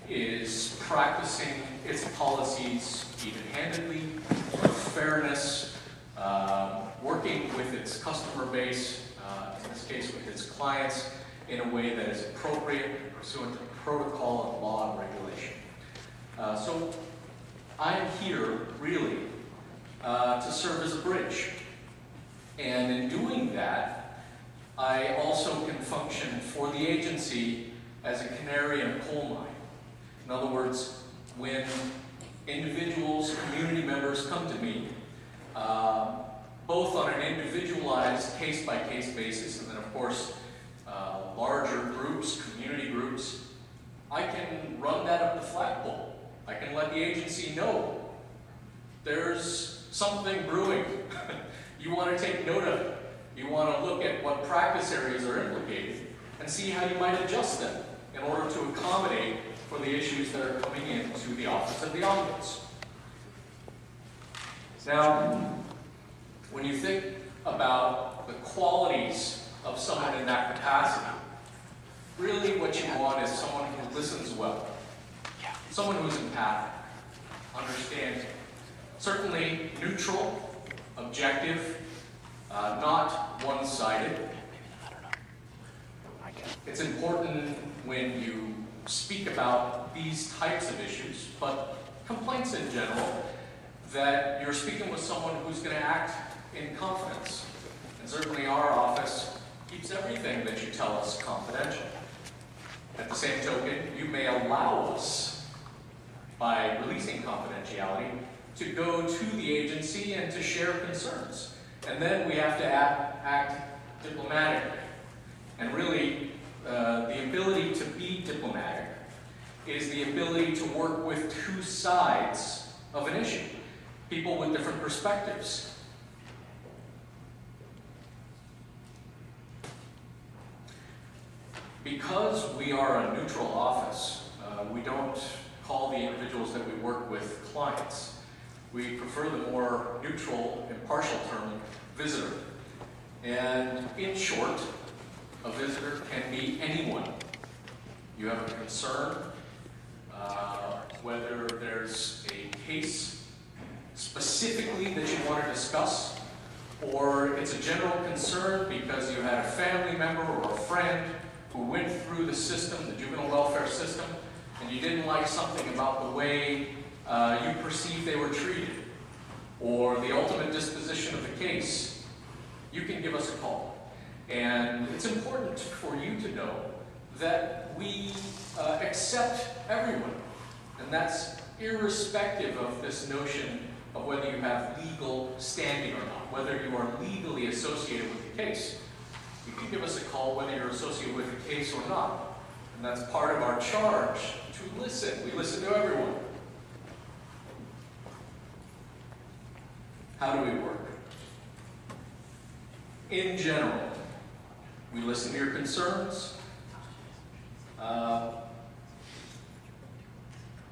is practicing its policies even-handedly, with fairness, working with its customer base, in this case with its clients, in a way that is appropriate, pursuant to protocol of law and regulation. So I'm here, really, to serve as a bridge. And in doing that, I also can function for the agency as a canary in a coal mine. In other words, when individuals, community members come to me, both on an individualized case-by-case basis, and then of course, larger groups, community groups, I can run that up the flagpole. I can let the agency know there's something brewing. You want to take note of it. You want to look at what practice areas are implicated and see how you might adjust them in order to accommodate for the issues that are coming into the Office of the Ombuds. Now, when you think about the qualities of someone in that capacity, really what you want is someone who listens well, someone who's empathic, understanding, certainly neutral, objective, not one-sided. It's important when you speak about these types of issues, but complaints in general, that you're speaking with someone who's going to act in confidence. And certainly our office keeps everything that you tell us confidential. At the same token, you may allow us, by releasing confidentiality, to go to the agency and to share concerns. And then we have to act diplomatically. And really, the ability to be diplomatic is the ability to work with two sides of an issue, people with different perspectives. Because we are a neutral office, we don't call the individuals that we work with clients. We prefer the more neutral, impartial term, visitor. And in short, a visitor can be anyone. You have a concern, whether there's a case specifically that you want to discuss, or it's a general concern because you had a family member or a friend who went through the system, the juvenile welfare system, and you didn't like something about the way you perceived they were treated, or the ultimate disposition of the case, you can give us a call. And it's important for you to know that we accept everyone, and that's irrespective of this notion of whether you have legal standing or not, whether you are legally associated with the case. You can give us a call whether you're associated with the case or not. And that's part of our charge, to listen. We listen to everyone. How do we work? In general, we listen to your concerns.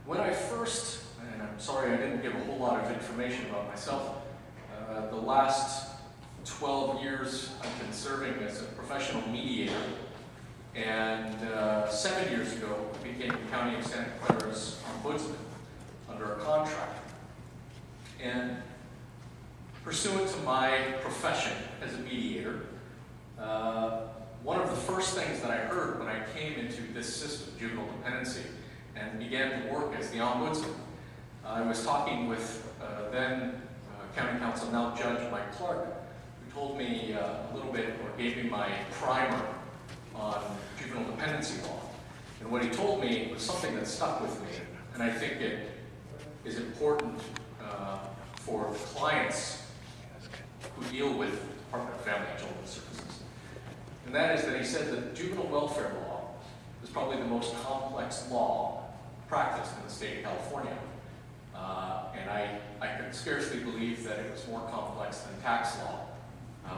When I first, and I'm sorry I didn't give a whole lot of information about myself, the last 12 years I've been serving as a professional mediator, and 7 years ago I became the County of Santa Clara's Ombudsman under a contract. And pursuant to my profession as a mediator, one of the first things that I heard when I came into this system, juvenile dependency, and began to work as the Ombudsman, I was talking with then County Council, now Judge Mike Clark, who told me a little bit, or gave me my primer on juvenile dependency law. And what he told me was something that stuck with me, and I think it is important for the clients who deal with the Department of Family and Children's Services. And that is that he said that juvenile welfare law is probably the most complex law practiced in the state of California. And I could scarcely believe that it was more complex than tax law,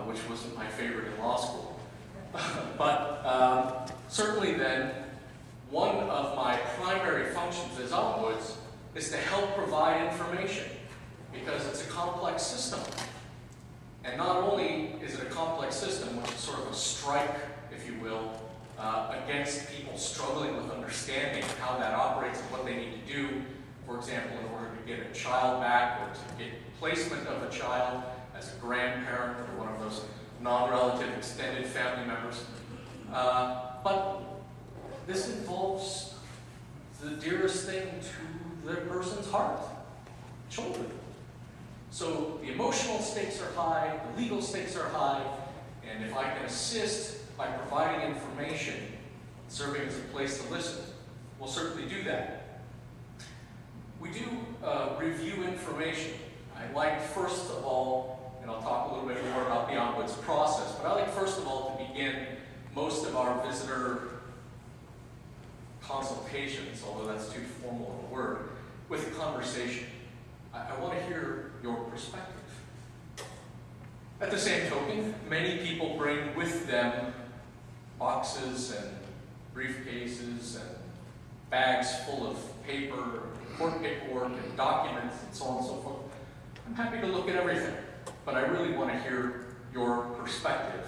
which wasn't my favorite in law school. But certainly then, one of my primary functions as Ombuds is to help provide information, because it's a complex system. And not only is it a complex system, which is sort of a strike, if you will, against people struggling with understanding how that operates and what do, for example, in order to get a child back or to get placement of a child as a grandparent or one of those non-relative extended family members. But this involves the dearest thing to the person's heart, children. So the emotional stakes are high, the legal stakes are high, and if I can assist by providing information, serving as a place to listen, we'll certainly do that. We do review information. I like, first of all, and I'll talk a little bit more about the Ombuds process, but I like, first of all, to begin most of our visitor consultations, although that's too formal of a word, with a conversation. I want to hear your perspective. At the same token, many people bring with them boxes and briefcases and bags full of paper, court paperwork, and documents, and so on and so forth. I'm happy to look at everything, but I really want to hear your perspective,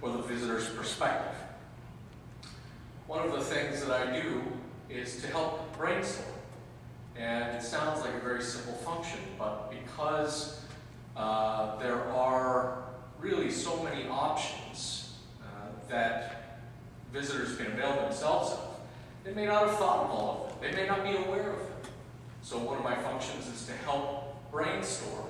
or the visitor's perspective. One of the things that I do is to help brainstorm. And it sounds like a very simple function, but because there are really so many options that visitors can avail themselves of, they may not have thought of all of them. They may not be aware of them. So one of my functions is to help brainstorm.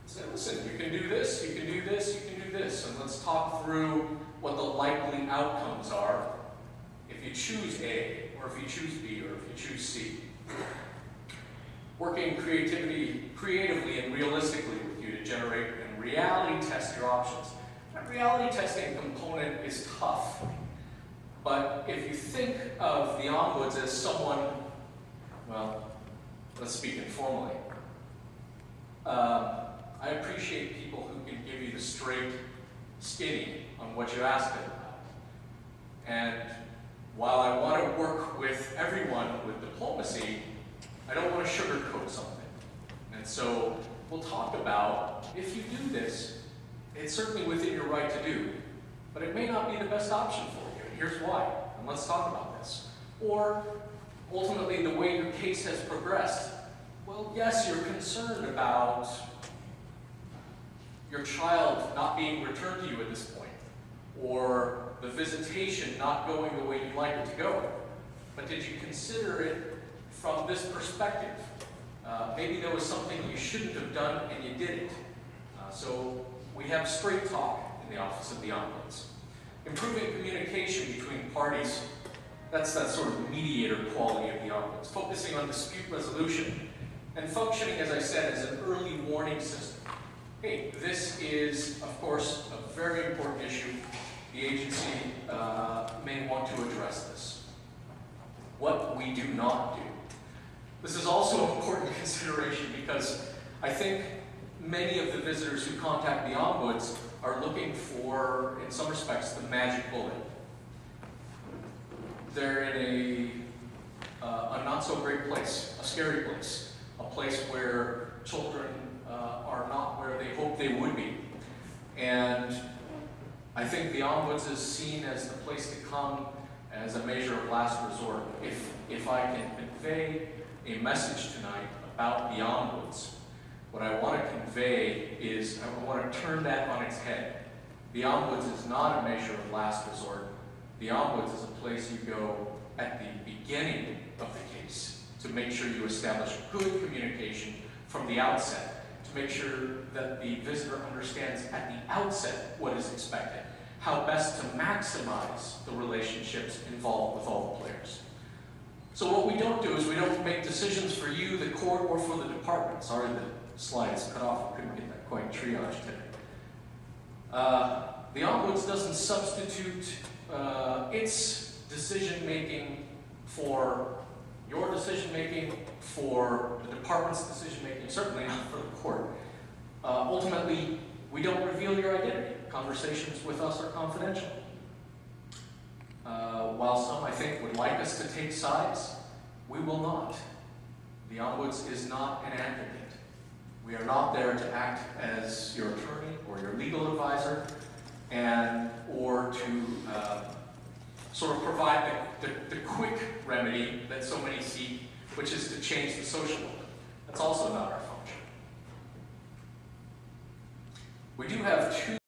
Say, listen, you can do this, you can do this, you can do this, and let's talk through what the likely outcomes are if you choose A, or if you choose B, or if you choose C. Working creatively and realistically with you to generate and reality test your options. That reality testing component is tough, but if you think of the Ombuds as someone, well, let's speak informally. I appreciate people who can give you the straight skinny on what you ask them about. And while I want to work with everyone with diplomacy, I don't want to sugarcoat something. And so we'll talk about, if you do this, it's certainly within your right to do, but it may not be the best option for you. And here's why, and let's talk about this. Or, ultimately, the way your case has progressed. Well, yes, you're concerned about your child not being returned to you at this point, or the visitation not going the way you'd like it to go. But did you consider it from this perspective? Maybe there was something you shouldn't have done and you did it. So we have straight talk in the Office of the Ombuds. Improving communication between parties, that's that sort of mediator quality of the Ombuds. Focusing on dispute resolution and functioning, as I said, as an early warning system. Hey, this is, of course, a very important issue. The agency may want to address this. What we do not do. This is also an important consideration because I think many of the visitors who contact the Ombuds are looking for, in some respects, the magic bullet. They're in a not so great place, a scary place, a place where children are not where they hope they would be. And I think the Ombuds is seen as the place to come as a measure of last resort. If I can convey a message tonight about the Ombuds, what I want to convey is I want to turn that on its head. The Ombuds is not a measure of last resort. The Ombuds is a place you go at the beginning of the case to make sure you establish good communication from the outset, to make sure that the visitor understands at the outset what is expected, how best to maximize the relationships involved with all the players. So what we don't do is we don't make decisions for you, the court, or for the department. Sorry, the slides cut off. I couldn't get that quite triaged today. The Ombuds doesn't substitute its decision-making for your decision-making, for the department's decision-making, certainly not for the court. Ultimately, we don't reveal your identity. Conversations with us are confidential. While some, I think, would like us to take sides, we will not. The Ombuds is not an advocate. We are not there to act as your attorney or your legal advisor, or to sort of provide the quick remedy that so many seek which is to change the social order. That's also not our function. We do have two